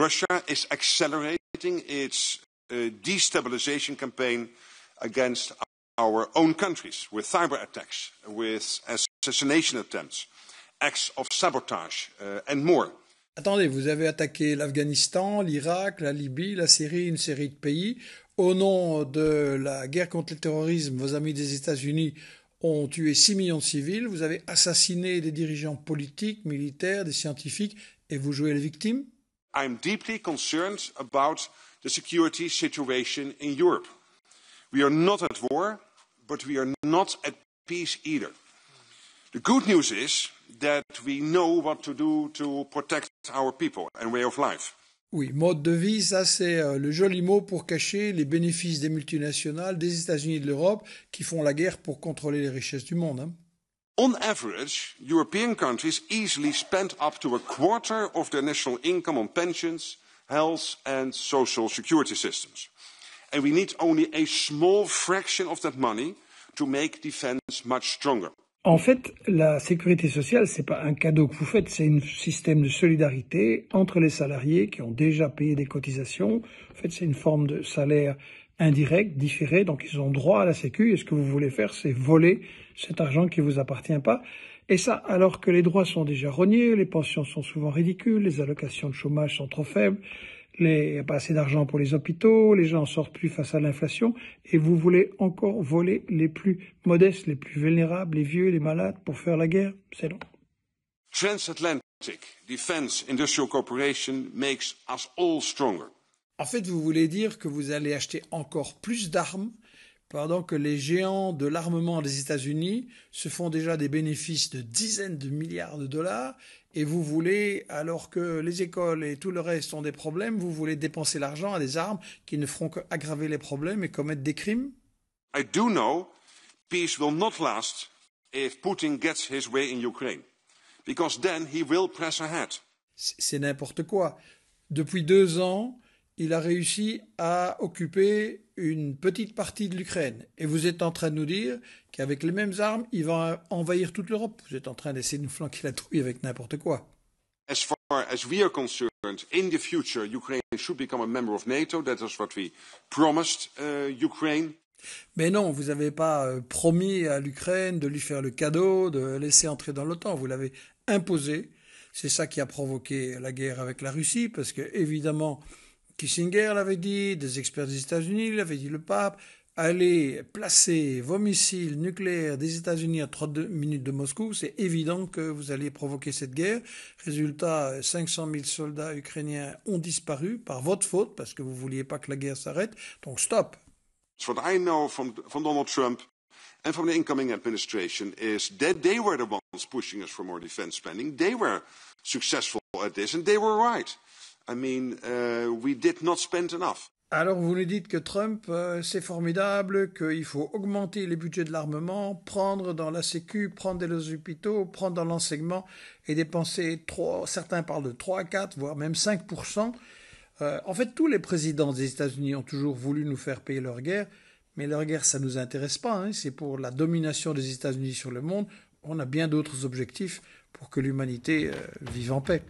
Russia is accelerating its destabilization campaign against our own countries with cyber attacks, with assassination attempts, acts of sabotage and more. Attendez, vous avez attaqué l'Afghanistan, l'Irak, la Libye, la Syrie, une série de pays. Au nom de la guerre contre le terrorisme, vos amis des États-Unis ont tué 6 millions de civils. Vous avez assassiné des dirigeants politiques, militaires, des scientifiques, et vous jouez les victimes? I'm deeply concerned about the security situation in Europe. We are not at war, but we are not at peace either. The good news is that we know what to do to protect our people and way of life. Oui, mode de vie, ça c'est le joli mot pour cacher les bénéfices des multinationales, des États-Unis et de l'Europe qui font la guerre pour contrôler les richesses du monde. Hein. On average, European countries easily spend up to a quarter of their national income on pensions, health and social security systems. And we need only a small fraction of that money to make defense much stronger. En fait, la sécurité sociale, c'est pas un cadeau que vous faites, c'est un système de solidarité entre les salariés qui ont déjà payé des cotisations. En fait, c'est une forme de salaire indirect, différé, donc ils ont droit à la sécu. Et ce que vous voulez faire, c'est voler cet argent qui vous appartient pas. Et ça, alors que les droits sont déjà rognés, les pensions sont souvent ridicules, les allocations de chômage sont trop faibles, il n'y a pas assez d'argent pour les hôpitaux, les gens ne sortent plus face à l'inflation, et vous voulez encore voler les plus modestes, les plus vulnérables, les vieux, les malades, pour faire la guerre? C'est non. Transatlantic defense industrial cooperation makes us all stronger. En fait, vous voulez dire que vous allez acheter encore plus d'armes pendant que les géants de l'armement des États-Unis se font déjà des bénéfices de dizaines de milliards de dollars, et vous voulez, alors que les écoles et tout le reste ont des problèmes, vous voulez dépenser l'argent à des armes qui ne feront qu'aggraver les problèmes et commettre des crimes? I do know peace will not last if Putin gets his way in Ukraine, because then he will press ahead. C'est n'importe quoi. Depuis 2 ans, il a réussi à occuper une petite partie de l'Ukraine. Et vous êtes en train de nous dire qu'avec les mêmes armes, il va envahir toute l'Europe. Vous êtes en train d'essayer de nous flanquer la trouille avec n'importe quoi. As far as we are concerned, in the future, Ukraine should become a member of NATO. That is what we promised Ukraine. Mais non, vous n'avez pas promis à l'Ukraine de lui faire le cadeau, de laisser entrer dans l'OTAN. Vous l'avez imposé. C'est ça qui a provoqué la guerre avec la Russie, parce que, évidemment, Kissinger l'avait dit, des experts des États-Unis l'avaient dit, le pape, allez placer vos missiles nucléaires des États-Unis à 32 minutes de Moscou, c'est évident que vous allez provoquer cette guerre. Résultat, 500 000 soldats ukrainiens ont disparu par votre faute, parce que vous ne vouliez pas que la guerre s'arrête, donc stop. What I know from Donald Trump and from the incoming administration is that they were the ones pushing us for more defense spending. They were successful at this and they were right. I mean, we did not spend enough. Alors vous nous dites que Trump, c'est formidable, qu'il faut augmenter les budgets de l'armement, prendre dans la sécu, prendre dans les hôpitaux, prendre dans l'enseignement et dépenser certains parlent de 3 à 4, voire même 5%. En fait, tous les présidents des États-Unis ont toujours voulu nous faire payer leur guerre, mais leur guerre, ça ne nous intéresse pas. Hein, c'est pour la domination des États-Unis sur le monde. On a bien d'autres objectifs pour que l'humanité vive en paix.